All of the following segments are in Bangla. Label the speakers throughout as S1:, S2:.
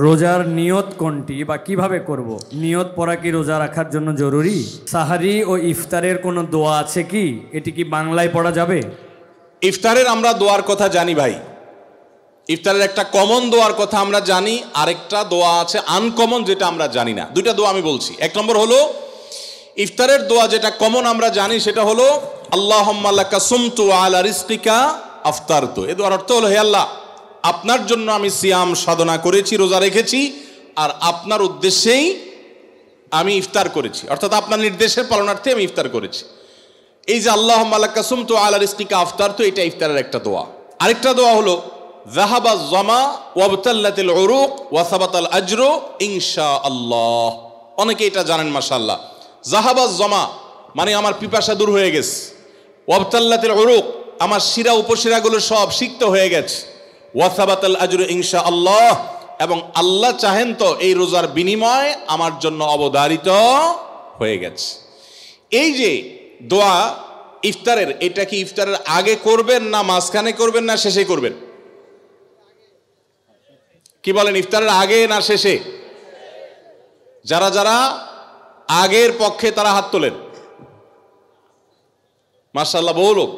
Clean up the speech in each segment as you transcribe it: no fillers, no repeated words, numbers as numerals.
S1: রোজার নিয়ত কোনটি বা কিভাবে করব? নিয়ত পড়া কি রোজা রাখার জন্য জরুরি? সাহারি ও ইফতারের কোনো দোয়া আছে কি? এটি কি বাংলায় পড়া যাবে?
S2: ইফতারের আমরা দোয়ার কথা জানি ভাই, ইফতারের একটা কমন দোয়ার কথা আমরা জানি, আরেকটা দোয়া আছে আনকমন যেটা আমরা জানি না। দুইটা দোয়া আমি বলছি। এক নম্বর হলো ইফতারের দোয়া যেটা কমন আমরা জানি, সেটা হলো আল্লাহুম্মা লাকা সুমতু আলা রিজকিকা আফতারতু। এই দোয়ার অর্থ হলো, হে আল্লাহ, আপনার জন্য আমি সিয়াম সাধনা করেছি, রোজা রেখেছি, আর আপনার উদ্দেশ্যেই আমি ইফতার করেছি, অর্থাৎ আপনার নির্দেশের পালনার্থে আমি ইফতার করেছি। এই যে আল্লাহুম্মা লাকা সুমতু আলা রিজকিকা আফতারতু, এটা ইফতারের একটা দোয়া। আরেকটা দোয়া হলো যাহাবা যামা ওয়াবতাল্লাতিল উরুক ওয়া সাবাতাল আজরু ইনশাআল্লাহ। অনেকে এটা জানেন মাশাআল্লাহ। যাহাবা যামা মানে আমার পিপাসা দূর হয়ে গেছে, ওয়াবতাল্লাতিল উরুক আমার শিরা উপশিরাগুলো সব সিক্ত হয়ে গেছে, ওয়া সাবাতাল আজরু ইনশাআল্লাহ এবং আল্লাহ চাহেন তো এই রোজার বিনিময় আমার জন্য অবধারিত হয়ে গেছে। এই যে দোয়া ইফতারের, এটা কি ইফতারের আগে করবেন না মাঝখানে করবেন না শেষে করবেন? কি বলেন, ইফতারের আগে না শেষে? যারা যারা আগের পক্ষে তারা হাত তোলেন। মাশাআল্লাহ, বহু লোক।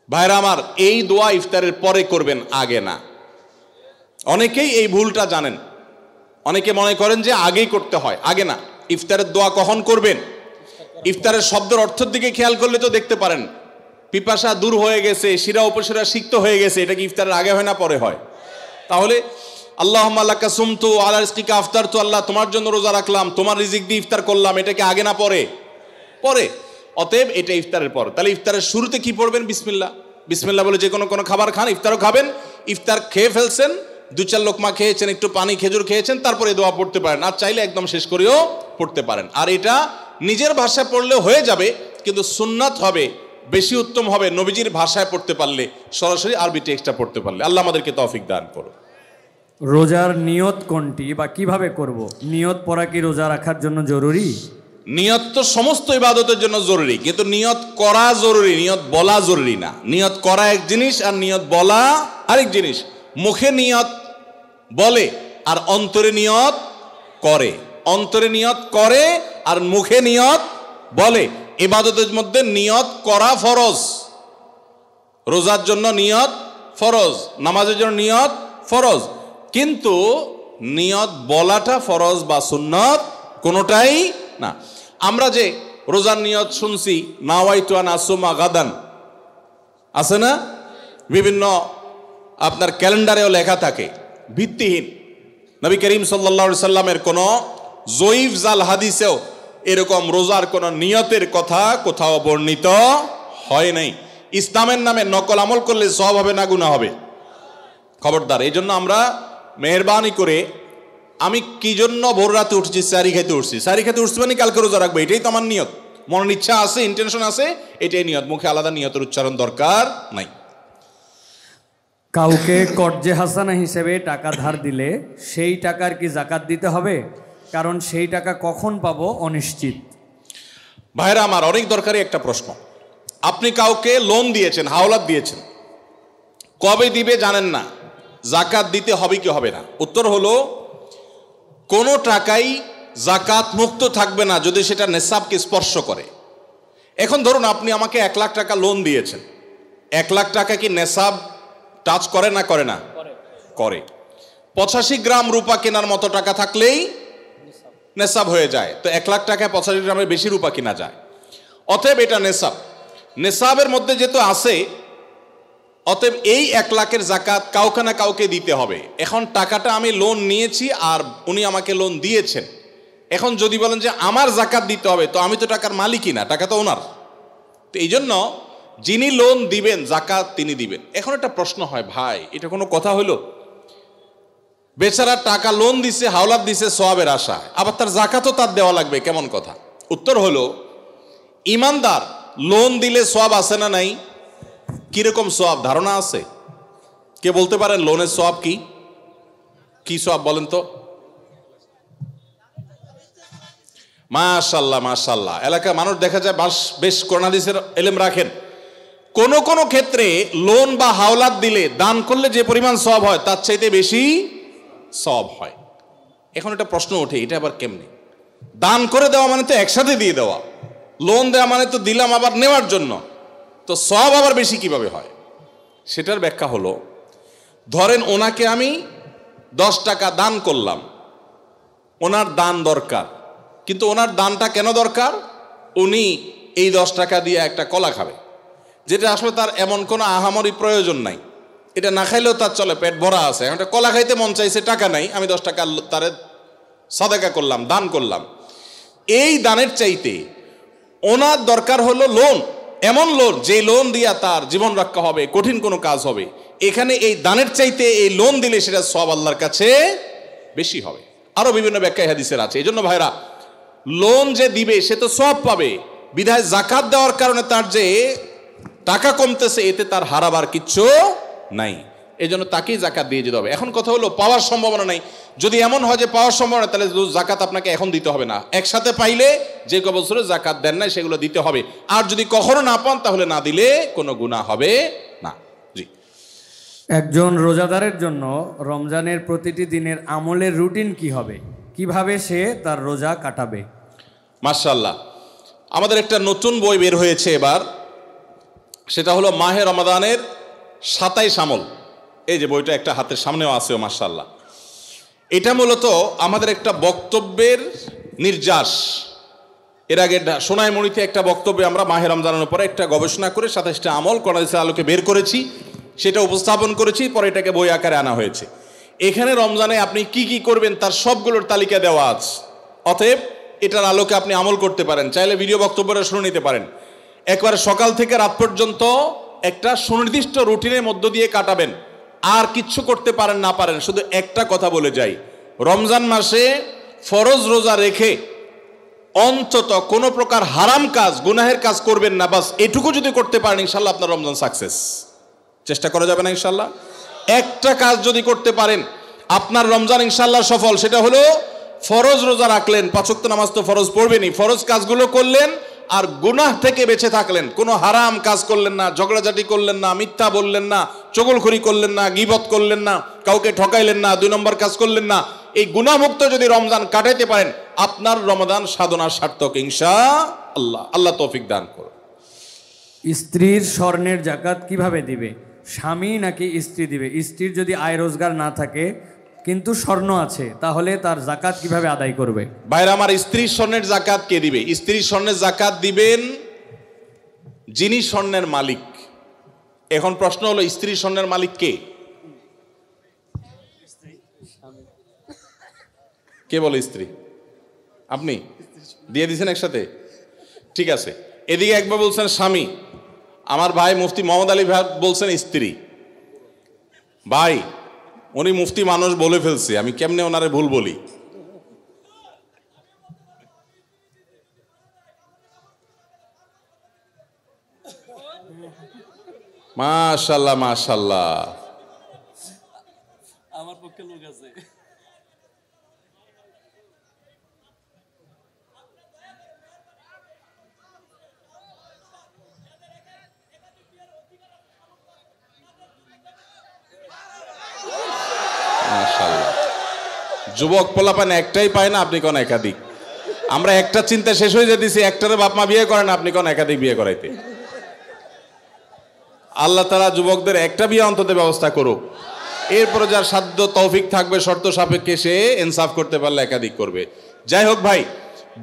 S2: ভাইরা আমার, এই দোয়া ইফতারের পরে করবেন, আগে না। অনেকেই এই ভুলটা জানেন, অনেকে মনে করেন যে আগেই করতে হয়, আগে না। ইফতারের দোয়া কখন করবেন? ইফতারের শব্দের অর্থের দিকে খেয়াল করলে তো দেখতে পারেন পিপাসা দূর হয়ে গেছে, শিরা উপশিরা সিক্ত হয়ে গেছে, এটা কি ইফতারের আগে হয় না পরে হয়? তাহলে আল্লাহুম্মা লাকা সুমতু আলা রিজকিকা আফতারতু, আল্লাহ তোমার জন্য রোজা রাখলাম, তোমার রিজিক দিয়ে ইফতার করলাম, এটা কি আগে না পরে? পরে। অতএব এটা ইফতারের পর। তাহলে ইফতারের শুরুতে কি পড়বেন? বিসমিল্লাহ। বিসমিল্লাহ বলে যে কোনো খাবার খান, ইফতারও খাবেন। ইফতার খেয়ে ফেলছেন, দু চার লোকমা খেয়েছেন, একটু পানি খেজুর খেয়েছেন, তারপরে দোয়া পড়তে পারেন। আর চাইলে একদম শেষ করেও পড়তে পারেন। আর এটা নিজের ভাষায় পড়লে হয়ে যাবে, কিন্তু সুন্নাত হবে, বেশি উত্তম হবে নবীজির ভাষায় পড়তে পারলে, সরাসরি আরবি টেক্সটটা পড়তে পারলে। আল্লাহ আমাদেরকে তৌফিক দান করুন।
S1: রোজার নিয়ত কোনটি বা কিভাবে করব? নিয়ত পড়া কি রোজা রাখার জন্য জরুরি?
S2: নিয়ত তো সমস্ত ইবাদতের জন্য জরুরি, কিন্তু নিয়ত করা জরুরি, নিয়ত বলা জরুরি না। নিয়ত করা এক জিনিস আর নিয়ত বলা আরেক জিনিস। মুখে নিয়ত বলে আর অন্তরে নিয়ত করে, অন্তরে নিয়ত করে আর মুখে নিয়ত বলে। ইবাদতের মধ্যে নিয়ত করা ফরজ, রোজার জন্য নিয়ত ফরজ, নামাজের জন্য নিয়ত ফরজ, কিন্তু নিয়ত বলাটা ফরজ বা সুন্নত কোনোটাই না। আমরা যে রোজার নিয়ত শুনছি, নাওয়াইতু আন আসুমা গাদান, আছে না? বিভিন্ন আপনার ক্যালেন্ডারেও লেখা থাকে, ভিত্তিহীন। নবী করিম সাল্লাল্লাহু আলাইহি সাল্লামের কোনো জয়ীফ জাল হাদিসেও এরকম রোজার কোনো নিয়তের কথা কোথাও বর্ণিত হয় নাই। ইসলামের নামে নকল আমল করলে সওয়াব হবে না গুনাহ হবে? খবরদার। এই জন্য আমরা মেহরবানি করে, আমি কি জন্য ভোর রাতে উঠছি? সারি খেতে উঠছি। সারি খেতে উঠছি মানে কালকে রোজা রাখবো, এটাই তো আমার নিয়ত। মনের ইচ্ছা আছে, ইন্টেনশন আছে, এটাই নিয়ত। মুখে আলাদা নিয়তের উচ্চারণ দরকার নাই।
S1: কাউকে কর্জে হাসানা হিসেবে টাকা ধার দিলে সেই টাকার কি যাকাত দিতে হবে? কারণ সেই টাকা কখন পাবো অনিশ্চিত।
S2: ভাইরা আমার, অনেক দরকারি একটা প্রশ্ন। আপনি কাউকে লোন দিয়েছেন, হাওলাত দিয়েছেন, কবে দিবে জানেন না, যাকাত দিতে হবে কি হবে না? উত্তর হলো, কোনো টাকাই যাকাত মুক্ত থাকবে না যদি সেটা নেসাবকে স্পর্শ করে। এখন ধরুন আপনি আমাকে 1 লাখ টাকা লোন দিয়েছেন, 1 লাখ টাকা কি নেসাব টাচ করে না করে না? করে। 85 গ্রাম রূপা কেনার মতো টাকা থাকলেই নেসাব হয়ে যায়। তো 1 লাখ টাকায় 85 গ্রামের বেশি রূপা কিনা যায়। অতএব এটা নেসাব, নেসাবের মধ্যে যেহেতু আছে, অতএব এই 1 লাখের যাকাত কাউকে না কাউকে দিতে হবে। এখন টাকাটা আমি লোন নিয়েছি আর উনি আমাকে লোন দিয়েছেন। এখন যদি বলেন যে আমার যাকাত দিতে হবে, তো আমি তো টাকার মালিকই না, টাকা তো ওনার। তো এই জন্য যিনি লোন দিবেন যাকাত তিনি দিবেন। এখন একটা প্রশ্ন হয়, ভাই এটা কোনো কথা হইল? বেচারা টাকা লোন দিছে, হাওলাত দিছে সওয়াবের আশা, আবার তার যাকাতও তার দেওয়া লাগবে, কেমন কথা? উত্তর হলো, ইমানদার লোন দিলে সওয়াব আছে না নাই? কিরকম সওয়াব ধারণা আছে? কে বলতে পারেন লোনের সওয়াব কি? কি সওয়াব বলেন তো? মাশাআল্লাহ মাশাআল্লাহ। এলাকার মানুষ দেখা যায় বেশ কোরআন হাদিসের ইলম রাখেন। কোন কোন ক্ষেত্রে লোন বা হাওলাত দিলে, দান করলে যে পরিমাণ সওয়াব হয় তার চাইতে বেশি সওয়াব হয়। এখন একটা প্রশ্ন ওঠে, এটা আবার কেমনে? দান করে দেওয়া মানে তো একসাথে দিয়ে দেওয়া, লোন দেওয়া মানে তো দিলাম আবার নেওয়ার জন্য, তো সওয়াব আবার বেশি কিভাবে হয়? সেটার ব্যাখ্যা হলো, ধরেন ওনাকে আমি 10 টাকা দান করলাম, ওনার দান দরকার, কিন্তু ওনার দানটা কেন দরকার? উনি এই 10 টাকা দিয়ে একটা কলা খাবে, যেটা আসলে তার এমন কোনো আহামরি প্রয়োজন নাই, এটা না খাইলেও তার চলে, পেট ভরা আছে, এখন একটা কলা খাইতে মন চাইছে, টাকা নাই, আমি 10 টাকা তারে সাদাকা করলাম, দান করলাম। এই দানের চাইতে ওনার দরকার হলো লোন, এমন লোন যে লোন দিয়া তার জীবন রক্ষা হবে, কঠিন কোনো কাজ হবে। এখানে এই দানের চাইতে এই লোন দিলে সেটা সওয়াব আল্লাহর কাছে বেশি হবে। আরো বিভিন্ন ব্যাখ্যা হাদিসের আছে। এই জন্য ভাইরা, লোন যে দিবে সে তো সওয়াব পাবে, বিধায় জাকাত দেওয়ার কারণে তার যে টাকা কমতেছে, এতে তার হারাবার কিচ্ছু নাই, এই জন্য তাকেই জাকাত দিয়ে যেতে হবে। এখন কথা হলো, পাওয়ার সম্ভাবনা নাই, যদি এমন হয় যে পাওয়ার সম্ভাবনা, তাহলে জাকাত আপনাকে এখন দিতে হবে না, একসাথে পাইলে যে ক বছরে জাকাত দেন নাই সেগুলো দিতে হবে। আর যদি কখনো না পান তাহলে না দিলে কোনো গুনাহ হবে না। জি।
S1: একজন রোজাদারের জন্য রমজানের প্রতিটি দিনের আমলের রুটিন কি হবে, কিভাবে সে তার রোজা কাটাবে?
S2: মাশাআল্লাহ, আমাদের একটা নতুন বই বের হয়েছে এবার, সেটা হলো মাহে রমাদানের 27 আমল। এই যে বইটা একটা হাতের সামনেও আছে, মাশাআল্লাহ। এটা মূলত আমাদের একটা বক্তব্যের নির্যাস। এর আগে সোনাইমুড়িতে একটা বক্তব্যে আমরা মাহে রমজানের উপরে একটা গবেষণা করে 27টা আমল কোরআনের আলোকে বের করেছি, সেটা উপস্থাপন করেছি, পরে এটাকে বই আকারে আনা হয়েছে। এখানে রমজানে আপনি কি কি করবেন তার সবগুলোর তালিকা দেওয়া আছে, অতএব এটার আলোকে আপনি আমল করতে পারেন। চাইলে ভিডিও বক্তব্যটা শুনে নিতে পারেন। একবারে সকাল থেকে রাত পর্যন্ত একটা সুনির্দিষ্ট রুটিনের মধ্য দিয়ে কাটাবেন, আর কিচ্ছু করতে পারেন না পারেন, শুধু একটা কথা বলে যাই, রমজান মাসে ফরজ রোজা রেখে অন্তত কোনো প্রকার হারাম কাজ, গুনাহের কাজ করবেন না। বাস এটুকু যদি করতে পারেন, ইনশাল্লাহ আপনার রমজান সাকসেস। চেষ্টা করা যাবে না ইনশাল্লাহ? একটা কাজ যদি করতে পারেন, আপনার রমজান ইনশাল্লাহ সফল। সেটা হলো ফরজ রোজা রাখলেন, 5 ওয়াক্ত নামাজ তো ফরজ পড়বেনই, ফরজ কাজগুলো করলেন, আর গুনাহ থেকে বেঁচে থাকলেন, কোনো হারাম কাজ করলেন না, ঝগড়াঝাটি করলেন না, মিথ্যা বললেন না, চগলখড়ি করলেন না, গীবত করলেন না, কাউকে ঠকাইলেন না, 2 নম্বর কাজ করলেন না। এই গুনাহমুক্ত যদি রমজান কাটাইতে পারেন, আপনার রমজান সাধনা সার্থক ইনশাআল্লাহ। আল্লাহ তৌফিক দান করুন।
S1: স্ত্রীর স্বর্ণের জাকাত কিভাবে দিবে? স্বামী নাকি স্ত্রী দিবে? স্ত্রীর যদি আয় রোজগার না থাকে কিন্তু স্বর্ণ আছে, তাহলে তার জাকাত কিভাবে আদায় করবে?
S2: ভাইরা আমার, স্ত্রীর স্বর্ণের জাকাত কে দিবে? স্ত্রীর স্বর্ণের জাকাত দিবেন যিনি স্বর্ণের মালিক। এখন প্রশ্ন হলো, স্ত্রীর স্বর্ণের মালিক কে? কে বলে স্ত্রী? আপনি দিয়ে দিয়েছেন একসাথে? ঠিক আছে, এদিকে একবার বলছেন স্বামী, আমার ভাই মুফতি মোহাম্মদ আলী ভাই বলছেন স্ত্রী। ভাই, উনি মুফতি মানুষ বলে ফেলছে, আমি কেমনে ওনারে ভুল বলি? মাশাআল্লাহ মাশাআল্লাহ,
S1: আমার পক্ষে লোক আছে।
S2: মাশাআল্লাহ, যুবক পোলাপান একটাই পায় না, আপনি কোন একাধিক? আমরা একটা চিন্তা শেষ হয়ে যেতেছি, একটারে বাপ মা বিয়ে করেন, আপনি কোন একাধিক বিয়ে করাইতে? আল্লাহ তাআলা যুবকদের একটা বিয়ে অন্তত ব্যবস্থা করুক, এরপরে যার সাধ্য তৌফিক থাকবে শর্ত সাপেক্ষে সে ইনসাফ করতে পারলে একাধিক করবে। যাই হোক ভাই,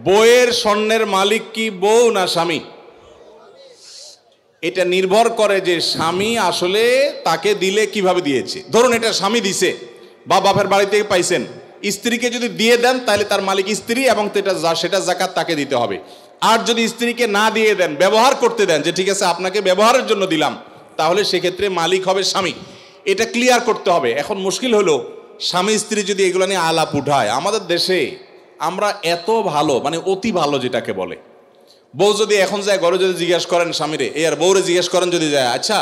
S2: বউয়ের স্বর্ণের মালিক কি বউ না স্বামী? এটা নির্ভর করে যে স্বামী আসলে তাকে দিলে কিভাবে দিয়েছে। ধরুন এটা স্বামী দিছে বা বাপের বাড়ি থেকে পাইছেন, স্ত্রীকে যদি দিয়ে দেন তাহলে তার মালিক স্ত্রী, এবং সেটা জাকাত তাকে দিতে হবে। আর যদি স্ত্রীকে না দিয়ে দেন, ব্যবহার করতে দেন, যে ঠিক আছে আপনাকে ব্যবহারের জন্য দিলাম, তাহলে সেক্ষেত্রে মালিক হবে স্বামী। এটা ক্লিয়ার করতে হবে। এখন মুশকিল হলো, স্বামী স্ত্রী যদি এগুলো নিয়ে আলাপ উঠায়, আমাদের দেশে আমরা এত ভালো, মানে অতি ভালো যেটাকে বলে, বউ যদি এখন যায় ঘরে যদি জিজ্ঞেস করেন স্বামীরে, এই আর বউরে জিজ্ঞেস করেন যদি যায়, আচ্ছা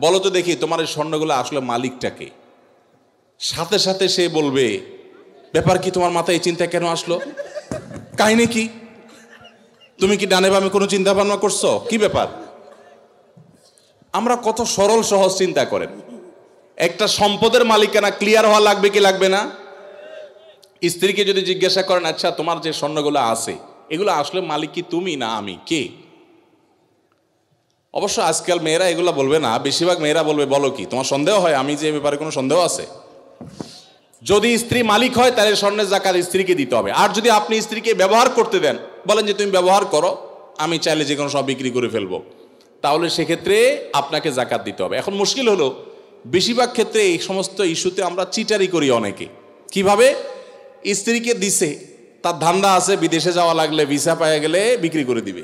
S2: বলো তো দেখি তোমার এই স্বর্ণগুলো আসলে মালিকটাকে, সাথে সাথে সে বলবে, ব্যাপার কি, তোমার মাথায় এই চিন্তা কেন আসলো, কাহিনী কি, তুমি কি ডানে বামে কোনো চিন্তা ভাবনা করছো, কি ব্যাপার? আমরা কত সরল সহজ চিন্তা করেন। একটা সম্পদের মালিকানা ক্লিয়ার হওয়া লাগবে কি লাগবে না? স্ত্রীকে যদি জিজ্ঞাসা করেন, আচ্ছা তোমার যে স্বর্ণগুলো আছে এগুলো আসলে মালিক কি তুমি না আমি, কে? অবশ্য আজকাল মেয়েরা এগুলো বলবে না, বেশিরভাগ মেয়েরা বলবে বলো কি তোমার সন্দেহ হয় আমি যে ব্যাপারে কোনো সন্দেহ আছে? যদি স্ত্রী মালিক হয় তাহলে স্বর্ণের জাকাত স্ত্রীকে দিতে হবে। আর যদি আপনি স্ত্রীকে ব্যবহার করতে দেন, বলেন যে তুমি ব্যবহার করো, আমি চাইলে যে কোনো সব বিক্রি করে ফেলবো, তাহলে সেক্ষেত্রে আপনাকে জাকাত দিতে হবে। এখন মুশকিল হলো বেশিরভাগ ক্ষেত্রে এই সমস্ত ইস্যুতে আমরা চিটারি করি অনেকে। কিভাবে? স্ত্রীকে দিছে, তার ধান্দা আছে বিদেশে যাওয়া লাগলে ভিসা পাওয়া গেলে বিক্রি করে দিবে,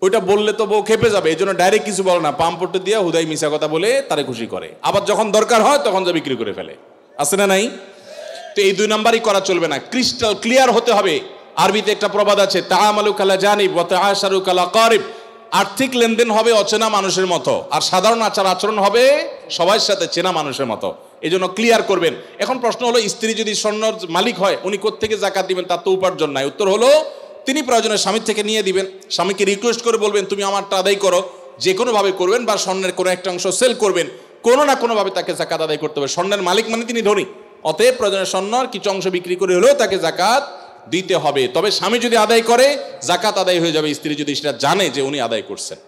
S2: ওইটা বললে তো বউ খেপে যাবে, এই জন্য ডাইরেক্ট কিছু বলে না, পাম্পটে দিয়ে হুদাই মিশা কথা বলে তারে খুশি করে, আবার যখন দরকার হয় তখন যা বিক্রি করে ফেলে। আছে না নাই? তো এই দুই নাম্বারই করা চলবে না, ক্রিস্টাল ক্লিয়ার হতে হবে। আরবিতে একটা প্রবাদ আছে, তাআমালু কালা জানিব ওয়া তাআশারু কালা কারিব। আর্থিক লেনদেন হবে অচেনা মানুষের মতো, আর সাধারণ আচার আচরণ হবে সবার সাথে চেনা মানুষের মতো। এই জন্য ক্লিয়ার করবেন। এখন প্রশ্ন হলো, স্ত্রী যদি স্বর্ণর মালিক হয় উনি কোত্থেকে জাকাত দিবেন? তার তো উপার্জন নাই। উত্তর হলো, তিনি প্রয়োজনে স্বামীর থেকে নিয়ে দিবেন। স্বামীকে রিকোয়েস্ট করে বলবেন তুমি আমারটা আদায় করো, যে কোনোভাবে করবেন, বা স্বর্ণের কোনো একটা অংশ সেল করবেন, কোনো না কোনোভাবে তাকে জাকাত আদায় করতে হবে। স্বর্ণের মালিক মানে তিনি ধনী, অতএব প্রয়োজনে স্বর্ণর কিছু অংশ বিক্রি করে হলেও তাকে জাকাত দিতে হবে। তবে স্বামী যদি আদায় করে জাকাত আদায় হয়ে যাবে, স্ত্রী যদি সেটা জানে যে উনি আদায় করছেন।